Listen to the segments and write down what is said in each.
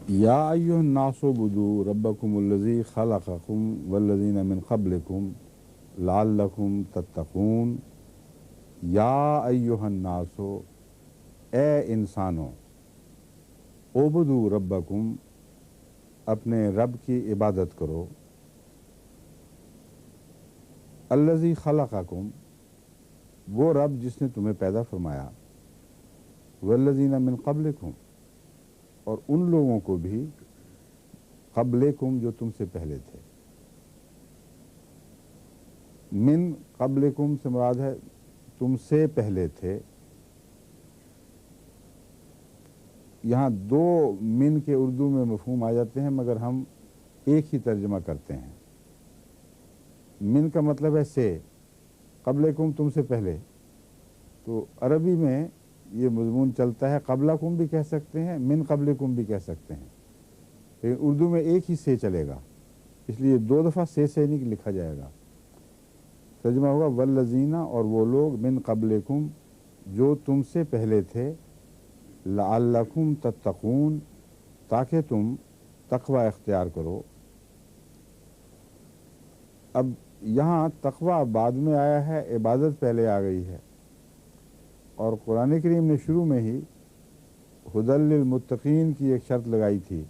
या अय्युहन्नासु उब्दू रब्बकुमुल्लज़ी खलक़कुम वल्लज़ीना मिन क़ब्लिकुम लअल्लकुम तत्तक़ून। या अय्युहन्नासु, ए इंसानों, उब्दू रब्बकुम, अपने रब की इबादत करो, अल्लज़ी खलक़कुम, वो रब जिसने तुम्हें पैदा फरमाया, वल्लज़ीना मिन क़ब्लिकुम, और उन लोगों को भी क़ब्लिकुम जो तुमसे पहले थे। मिन क़ब्लिकुम से मुराद है तुमसे पहले थे। यहाँ दो मिन के उर्दू में मफ़हूम आ जाते हैं, मगर हम एक ही तर्जमा करते हैं। मिन का मतलब है से, क़ब्लिकुम तुमसे पहले। तो अरबी में ये मज़मून चलता है, क़ब्लकुम भी कह सकते हैं, मिन क़ब्लिकुम भी कह सकते हैं, लेकिन उर्दू में एक ही से चलेगा, इसलिए दो दफ़ा से नहीं लिखा जाएगा। तर्जुमा होगा वल्लज़ीना, और वो लोग, मिन क़ब्लिकुम, जो तुमसे पहले थे, लअल्लकुम तत्तक़ून, ताकि तुम तक़वा इख्तियार करो। अब यहाँ तक़वा बाद में आया है, इबादत पहले आ गई है। और कुरान करीम ने शुरू में ही हुदल लिल मुत्तक़ीन की एक शर्त लगाई थी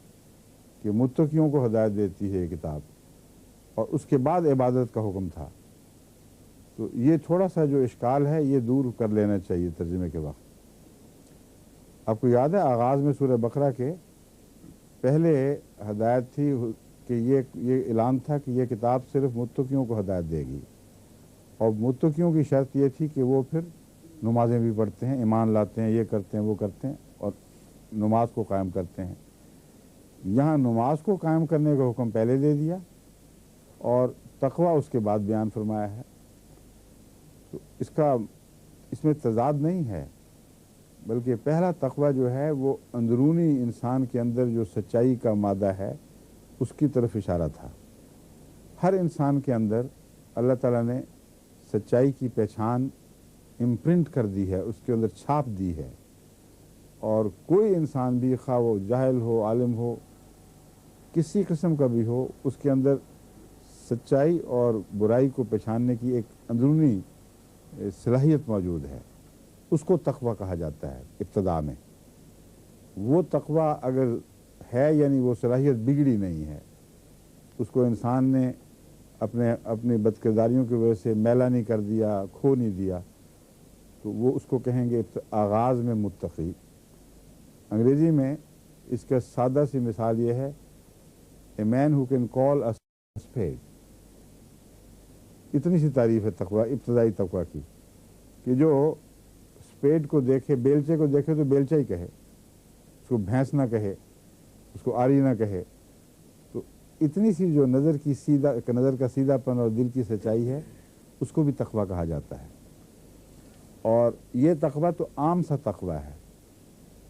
कि मुत्तक़ियों को हिदायत देती है ये किताब, और उसके बाद इबादत का हुक्म था। तो ये थोड़ा सा जो इश्काल है ये दूर कर लेना चाहिए तर्जुमे के वक्त। आपको याद है आगाज़ में सूरह बकरा के पहले हदायत थी कि ये ऐलान था कि ये किताब सिर्फ मुत्तकियों को हदायत देगी, और मुत्तकियों की शर्त ये थी कि वो फिर नमाज़ें भी पढ़ते हैं, ईमान लाते हैं, ये करते हैं, वो करते हैं, और नमाज को कायम करते हैं। यहाँ नमाज को कायम करने का हुक्म पहले दे दिया और तक़वा उसके बाद बयान फरमाया है। तो इसमें तज़ाद नहीं है, बल्कि पहला तक़वा जो है वो अंदरूनी इंसान के अंदर जो सच्चाई का मादा है उसकी तरफ इशारा था। हर इंसान के अंदर अल्लाह ताला ने सच्चाई की पहचान इम्प्रिंट कर दी है, उसके अंदर छाप दी है। और कोई इंसान भी, खा वो जाहिल हो, आलिम हो, किसी किस्म का भी हो, उसके अंदर सच्चाई और बुराई को पहचानने की एक अंदरूनी सलाहियत मौजूद है। उसको तक़वा कहा जाता है इब्तिदा में। वो तक़वा अगर है, यानी वो सलाहियत बिगड़ी नहीं है, उसको इंसान ने अपनी बदकिरदारियों की वजह से मैला नहीं कर दिया, खो नहीं दिया, तो वो उसको कहेंगे आगाज़ में मुत्तक़ी। अंग्रेज़ी में इसका सादा सी मिसाल ये है, a man who can call a spade. इतनी सी तारीफ़ है तक़वा, इब्तिदाई तक़वा की, कि जो स्पेड को देखे, बेलचे को देखे तो बेलचा ही कहे, उसको भैंस ना कहे, उसको आरी ना कहे। तो इतनी सी जो नज़र का सीधापन और दिल की सच्चाई है, उसको भी तक़वा कहा जाता है। और ये तक़वा तो आम सा तक़वा है,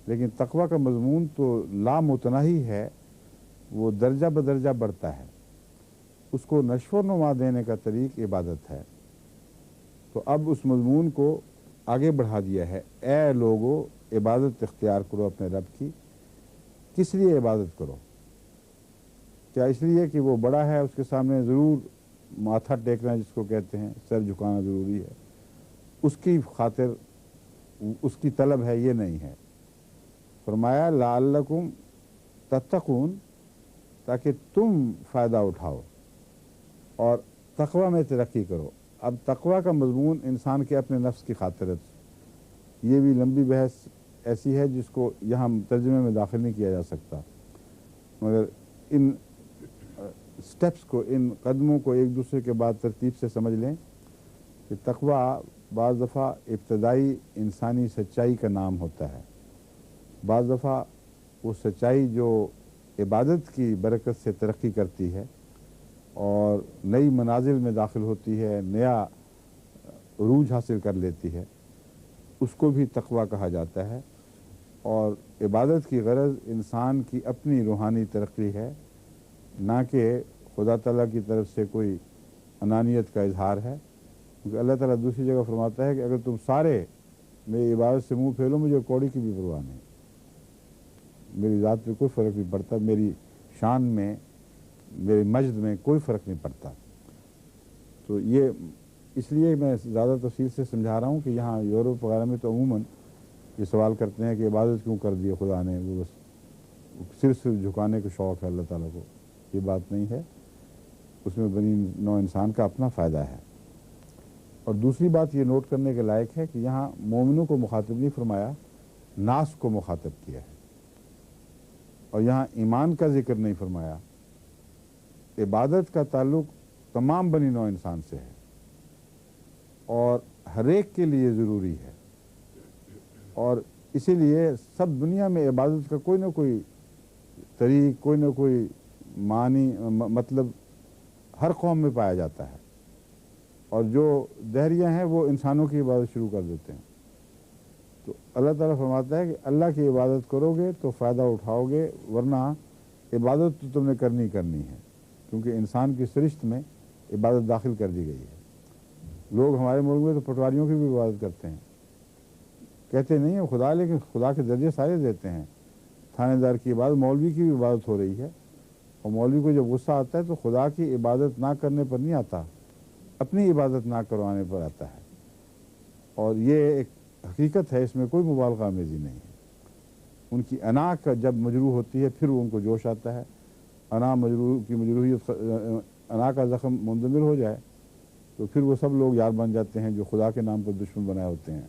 लेकिन तक़वा का मज़मून तो लामुतनाही है, वो दर्जा बदर्जा बढ़ता है। उसको नश्व नुमा देने का तरीक़ इबादत है। तो अब उस मज़मून को आगे बढ़ा दिया है, ए लोगो, इबादत इख्तियार करो अपने रब की। किस लिए इबादत करो? क्या इसलिए कि वो बड़ा है, उसके सामने ज़रूर माथा टेकना जिसको कहते हैं, सर झुकाना ज़रूरी है, उसकी खातिर उसकी तलब है? ये नहीं है। फरमाया लअल्लकुम तत्तक़ून, ताकि तुम फ़ायदा उठाओ और तक़वा में तरक्की करो। अब तक़वा का मज़मून इंसान के अपने नफ्स की खातिर है। ये भी लंबी बहस ऐसी है जिसको यहाँ तर्जुमे में दाखिल नहीं किया जा सकता, मगर इन स्टेप्स को, इन कदमों को एक दूसरे के बाद तरतीब से समझ लें कि तक़वा बाज़ दफ़ा इब्तदाई इंसानी सच्चाई का नाम होता है, बाज़ दफ़ा वो सच्चाई जो इबादत की बरकत से तरक्की करती है और नई मनाजिल में दाखिल होती है, नया उरूज हासिल कर लेती है, उसको भी तक़वा कहा जाता है। और इबादत की गरज इंसान की अपनी रूहानी तरक्की है, ना कि खुदा ताला की तरफ से कोई अनानियत का इजहार है। क्योंकि अल्लाह ताला दूसरी जगह फरमाता है कि अगर तुम सारे मेरी इबादत से मुँह फेलो, मुझे कौड़ी की भी परवाह नहीं। میری ذات پہ کوئی فرق نہیں پڑتا، میری شان میں، میرے مجد میں کوئی فرق نہیں پڑتا۔ تو یہ اس لیے میں زیادہ تفصیل سے سمجھا رہا ہوں کہ یہاں یورپ وغیرہ میں تو عموماً یہ سوال کرتے ہیں کہ عبادت کیوں کر دی خدا نے، وہ بس صرف جھکانے کا شوق ہے اللہ تعالیٰ کو۔ یہ بات نہیں ہے، اس میں بنی نوع انسان کا اپنا فائدہ ہے۔ اور دوسری بات یہ نوٹ کرنے کے لائق ہے کہ یہاں مومنوں کو مخاطب نہیں فرمایا، ناس کو مخاطب کیا ہے، اور یہاں ایمان کا ذکر نہیں فرمایا۔ عبادت کا تعلق تمام بنی نوع انسان سے ہے اور ہر ایک کے لیے ضروری ہے، اور اسی لیے سب دنیا میں عبادت کا کوئی نہ کوئی طریق، کوئی نہ کوئی معنی، مطلب ہر قوم میں پایا جاتا ہے، اور جو دہریہ ہیں وہ انسانوں کی عبادت شروع کر دیتے ہیں۔ تو اللہ تعالیٰ فرماتا ہے کہ اللہ کی عبادت کرو گے تو فائدہ اٹھاؤ گے، ورنہ عبادت تو تم نے کرنی ہے، کیونکہ انسان کی سرشت میں عبادت داخل کر دی گئی ہے۔ لوگ ہمارے ملک میں تو پٹواریوں کی بھی عبادت کرتے ہیں، کہتے نہیں ہیں خدا، لیکن خدا کے درجے سارے دیتے ہیں۔ تھانے دار کی عبادت، مولوی کی بھی عبادت ہو رہی ہے، اور مولوی کو جب غصہ آتا ہے تو خدا کی عبادت نہ کرنے پر نہیں آتا، اپنی عبادت نہ کروانے پر آتا ہے، اور یہ ایک حقیقت ہے، اس میں کوئی مبالغہ آمیزی نہیں ہے۔ ان کی انا کا جب مجروح ہوتی ہے پھر ان کو جوش آتا ہے، انا مجروحیت، انا کا زخم مندمل ہو جائے تو پھر وہ سب لوگ یار بن جاتے ہیں جو خدا کے نام پر دشمن بنائے ہوتے ہیں۔